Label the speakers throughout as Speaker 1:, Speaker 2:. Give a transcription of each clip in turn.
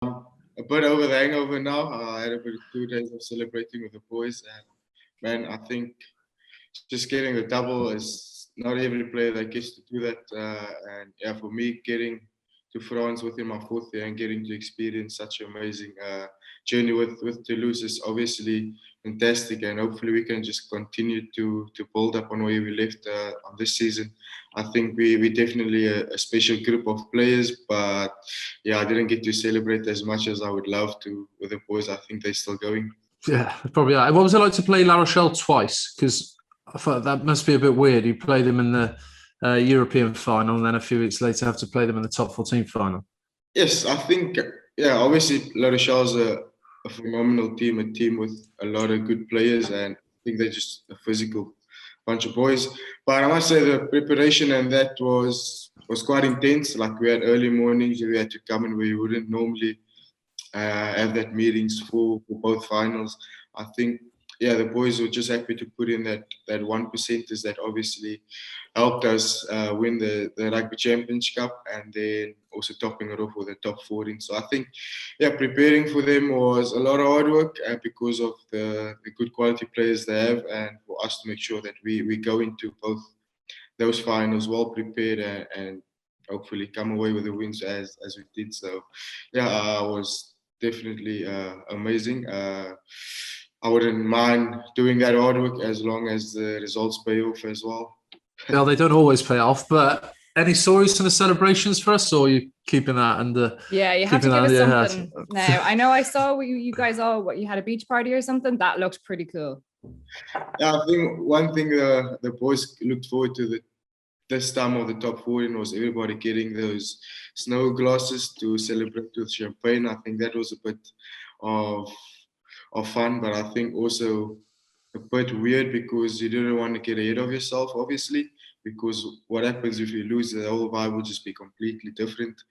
Speaker 1: A bit over the hangover now. I had a bit of 2 days of celebrating with the boys, and man, I think just getting the double is not every player that gets to do that. And yeah, for me, getting to France within my 4th year and getting to experience such an amazing journey with Toulouse is obviously fantastic, and hopefully we can just continue to build up on where we left on this season. I think we definitely a special group of players, but yeah, I didn't get to celebrate as much as I would love to with the boys. I think they're still going.
Speaker 2: Yeah, probably. What was it like to play La Rochelle twice? Because I thought that must be a bit weird. You play them in the European final, and then a few weeks later have to play them in the top 14 final.
Speaker 1: Yes, I think, yeah, obviously La Rochelle's a phenomenal team, a team with a lot of good players, and I think they're just a physical bunch of boys. But I must say the preparation and that was quite intense. Like we had early mornings, we had to come in where you wouldn't normally have that meetings for both finals. I think, yeah, the boys were just happy to put in that 1%ers that obviously helped us win the Rugby Championship, and then also topping it off with the top 14. So I think, yeah, preparing for them was a lot of hard work because of the good quality players they have, and for us to make sure that we go into both those finals well prepared and hopefully come away with the wins as we did. So yeah, it was definitely amazing. I wouldn't mind doing that hard work as long as the results pay off as well.
Speaker 2: Well, they don't always pay off, but any stories from the celebrations for us, or are you keeping that under?
Speaker 3: Yeah, you have to give us something now. I know I saw you guys all, you had a beach party or something? That looked pretty cool.
Speaker 1: Yeah, I think one thing the boys looked forward to this time of the top 14 was everybody getting those snow glasses to celebrate with champagne. I think that was a bit of fun, but I think also a bit weird because you didn't want to get ahead of yourself, obviously, because what happens if you lose, the whole vibe will just be completely different.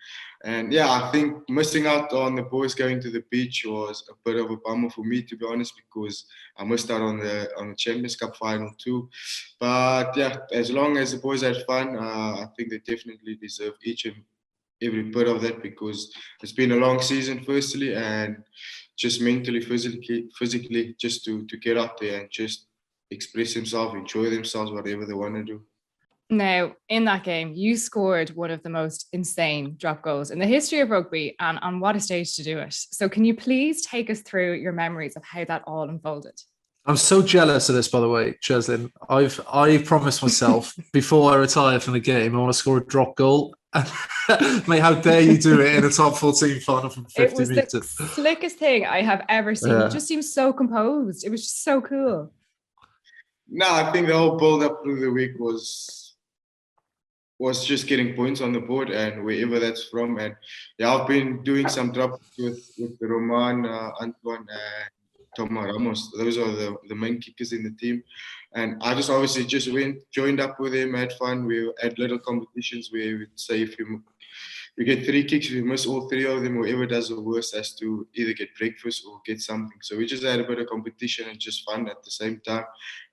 Speaker 1: And yeah, I think missing out on the boys going to the beach was a bit of a bummer for me, to be honest, because I missed out on the Champions Cup final too. But yeah, as long as the boys had fun, I think they definitely deserve each and every bit of that, because it's been a long season, firstly, and just mentally, physically, just to get out there and just express themselves, enjoy themselves, whatever they want to do.
Speaker 3: Now, in that game, you scored one of the most insane drop goals in the history of rugby, and on what a stage to do it. So can you please take us through your memories of how that all unfolded?
Speaker 2: I'm so jealous of this, by the way, Cheslin. I promised myself before I retire from the game, I want to score a drop goal. Mate, how dare you do it in a top 14 final from 50 meters?
Speaker 3: It was the slickest thing I have ever seen. You just seemed so composed. It was just so cool.
Speaker 1: No, I think the whole build up through the week was just getting points on the board and wherever that's from. And yeah, I've been doing some drops with Roman, Antoine, and Thomas Ramos. Those are the main kickers in the team. And I just obviously just joined up with him, had fun. We had little competitions where we would say if you get 3 kicks, if you miss all 3 of them, whoever does the worst has to either get breakfast or get something. So we just had a bit of competition and just fun at the same time.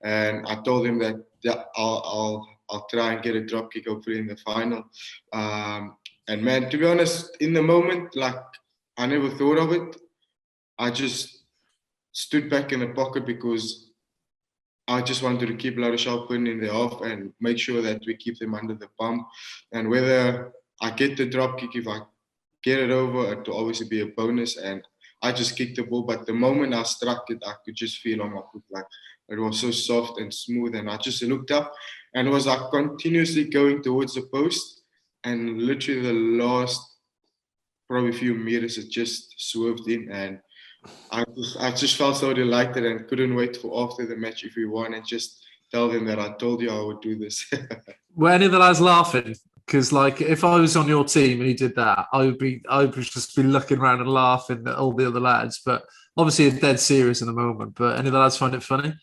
Speaker 1: And I told him that yeah, I'll try and get a drop kick hopefully in the final. And man, to be honest, in the moment, like I never thought of it. I just stood back in the pocket because I just wanted to keep La Rochelle putting in the half and make sure that we keep them under the pump. And whether I get the drop kick, if I get it over, it will obviously be a bonus. And I just kicked the ball. But the moment I struck it, I could just feel on my foot, like it was so soft and smooth. And I just looked up and was like continuously going towards the post. And literally the last probably few meters, it just swerved in. And I just felt so delighted and couldn't wait for after the match if we won and just tell them that I told you I would do this.
Speaker 2: Were any of the lads laughing? Because like if I was on your team and you did that, I would just be looking around and laughing at all the other lads. But obviously it's dead serious in the moment. But any of the lads find it funny?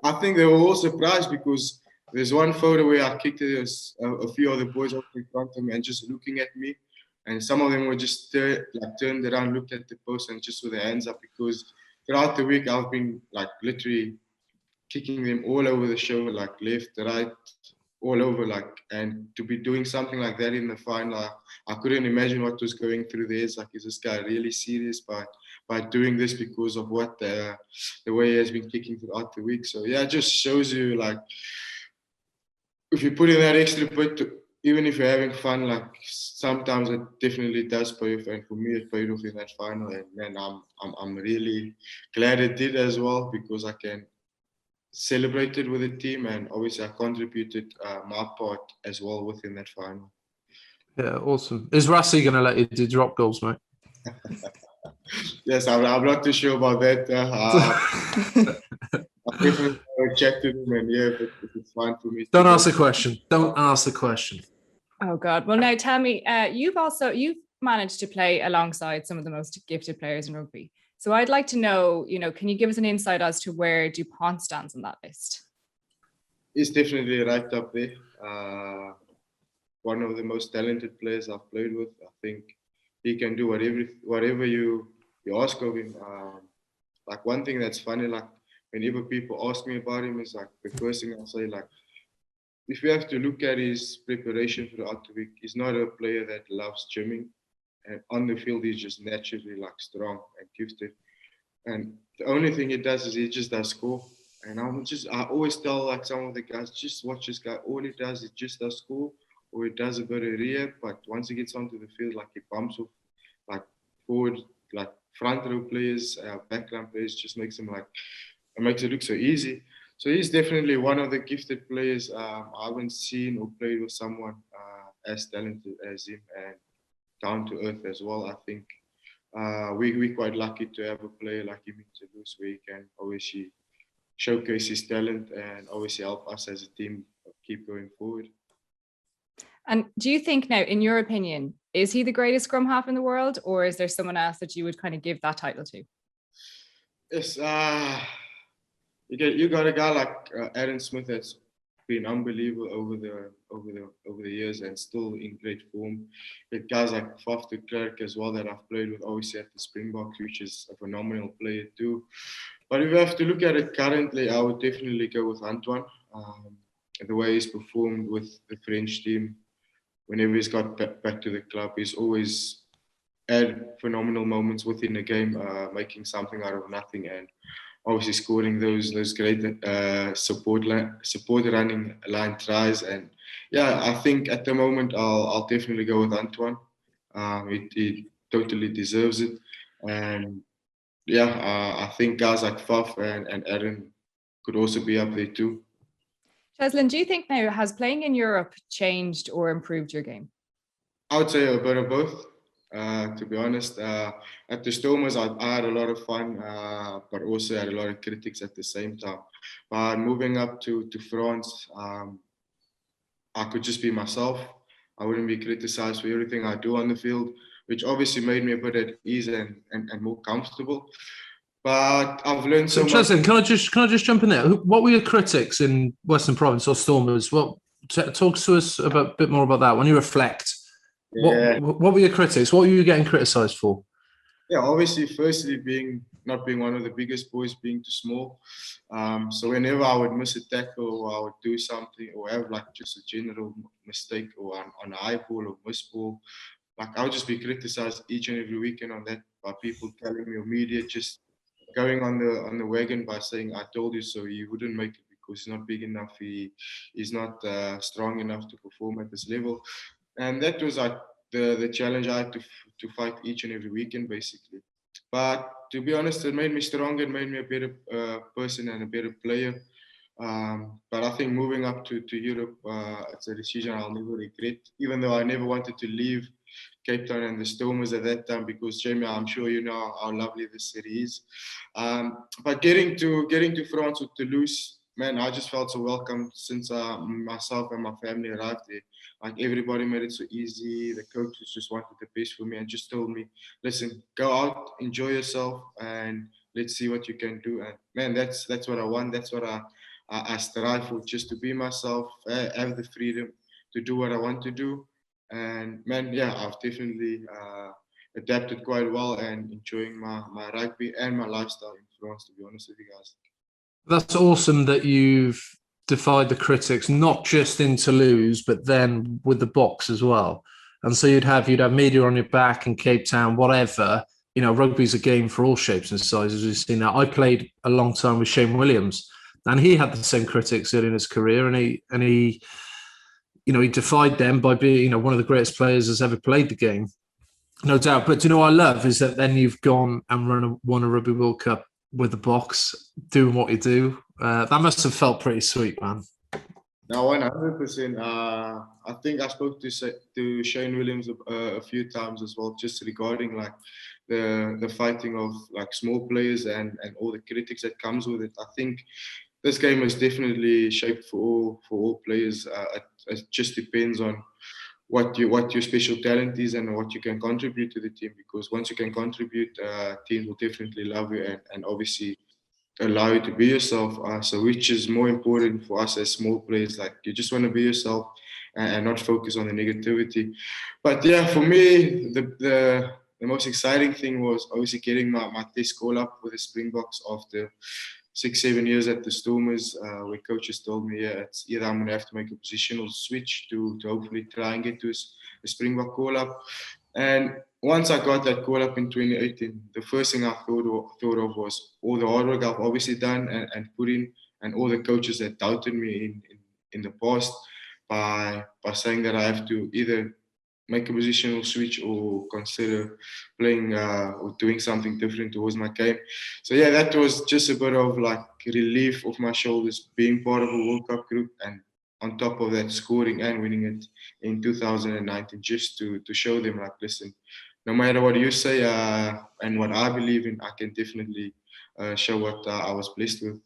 Speaker 1: I think they were all surprised because there's one photo where I kicked it, a few other boys up in front of me and just looking at me. And some of them were just turned around, looked at the post and just with their hands up, because throughout the week I've been like literally kicking them all over the show, like left, right, all over, like, and to be doing something like that in the final, I couldn't imagine what was going through their heads. Like, is this guy really serious by doing this because of what the way he has been kicking throughout the week? So yeah, it just shows you, like, if you put in that extra bit, even if you're having fun, like, sometimes it definitely does pay off. And for me, it paid off in that final. And man, I'm really glad it did as well, because I can celebrate it with the team, and obviously I contributed my part as well within that final.
Speaker 2: Yeah, awesome. Is Rassi going to let you do drop goals, mate?
Speaker 1: Yes, I'm not too sure about that. I definitely checked with him, and yeah, but it's fine for me.
Speaker 2: Don't ask the question. Don't ask the question.
Speaker 3: Oh God. Well, now tell me, you've managed to play alongside some of the most gifted players in rugby. So I'd like to know, can you give us an insight as to where Dupont stands on that list?
Speaker 1: He's definitely right up there. One of the most talented players I've played with. I think he can do whatever you ask of him. Like, one thing that's funny, like, whenever people ask me about him, is like, the first thing I'll say, like, if you have to look at his preparation throughout the week, he's not a player that loves gymming. And on the field, he's just naturally, like, strong and gifted. And the only thing he does is he just does score. And I always tell, like, some of the guys, just watch this guy. All he does is just does score, or he does a bit of rehab. But once he gets onto the field, like, he bumps off, like, forward, like, front row players, backline players, just makes him, like, it makes it look so easy. So he's definitely one of the gifted players. I haven't seen or played with someone as talented as him, and down to earth as well. I think we're quite lucky to have a player like him in Toulouse, where he can obviously showcase his talent and obviously help us as a team keep going forward.
Speaker 3: And do you think now, in your opinion, is he the greatest scrum half in the world, or is there someone else that you would kind of give that title to?
Speaker 1: Yes, you got a guy like Aaron Smith that's been unbelievable over the years and still in great form. With guys like Faf de Klerk as well that I've played with, obviously at the Springbok, which is a phenomenal player too. But if you have to look at it currently, I would definitely go with Antoine. The way he's performed with the French team, whenever he's got back to the club, he's always had phenomenal moments within the game, making something out of nothing, and obviously scoring those great support running line tries. And yeah, I think at the moment I'll definitely go with Antoine. He totally deserves it. And yeah, I think guys like Faf and Aaron could also be up there too.
Speaker 3: Cheslin, do you think now, has playing in Europe changed or improved your game?
Speaker 1: I would say a bit of both. To be honest, at the Stormers, I had a lot of fun, but also had a lot of critics at the same time. But moving up to France, I could just be myself. I wouldn't be criticized for everything I do on the field, which obviously made me a bit at ease and more comfortable. But I've learned so much.
Speaker 2: Cheslin, can I just jump in there? What were your critics in Western Province or Stormers? Talk to us a bit more about that when you reflect.
Speaker 1: Yeah.
Speaker 2: What were your critics? What were you getting criticised for?
Speaker 1: Yeah, obviously, firstly, not being one of the biggest boys, being too small. So whenever I would miss a tackle, or I would do something, or have like just a general mistake, or on a high ball or miss ball, like I would just be criticised each and every weekend on that by people telling me, or media just going on the wagon by saying, "I told you so." He wouldn't make it because he's not big enough. He's not strong enough to perform at this level. And that was like the challenge I had to fight each and every weekend, basically. But to be honest, it made me stronger. It made me a better person and a better player. But I think moving up to Europe, it's a decision I'll never regret. Even though I never wanted to leave Cape Town and the Stormers at that time, because Jamie, I'm sure you know how lovely this city is. But getting to France with Toulouse, man, I just felt so welcome since myself and my family arrived there. Like, everybody made it so easy. The coaches just wanted the best for me and just told me, listen, go out, enjoy yourself, and let's see what you can do. And man, that's what I want. That's what I strive for, just to be myself, have the freedom to do what I want to do. And man, yeah, I've definitely adapted quite well and enjoying my rugby and my lifestyle in France, to be honest with you guys.
Speaker 2: That's awesome that you've defied the critics, not just in Toulouse, but then with the box as well. And so you'd have media on your back in Cape Town, whatever. You know, rugby's a game for all shapes and sizes. We've seen that. I played a long time with Shane Williams, and he had the same critics early in his career, and he defied them by being, one of the greatest players that's ever played the game, no doubt. But what I love is that then you've gone and won a Rugby World Cup with the box, doing what you do. That must have felt pretty sweet, man.
Speaker 1: No, 100%. I think I spoke to Shane Williams a few times as well, just regarding like the fighting of like small players and all the critics that comes with it. I think this game is definitely shaped for all players. It just depends on what your special talent is and what you can contribute to the team. Because once you can contribute, teams will definitely love you and obviously allow you to be yourself. So which is more important for us as small players? Like, you just want to be yourself and not focus on the negativity. But yeah, for me, the most exciting thing was obviously getting my test call up with the Springboks after 6-7 years at the Stormers, where coaches told me, yeah, it's either I'm going to have to make a positional switch to hopefully try and get to a Springbok call up. And once I got that call up in 2018, the first thing I thought of was all the hard work I've obviously done and put in, and all the coaches that doubted me in the past by saying that I have to either make a positional switch or consider playing or doing something different towards my game. So yeah, that was just a bit of like relief off my shoulders, being part of a World Cup group, and on top of that, scoring and winning it in 2019, just to show them like, listen, no matter what you say and what I believe in, I can definitely show what I was blessed with.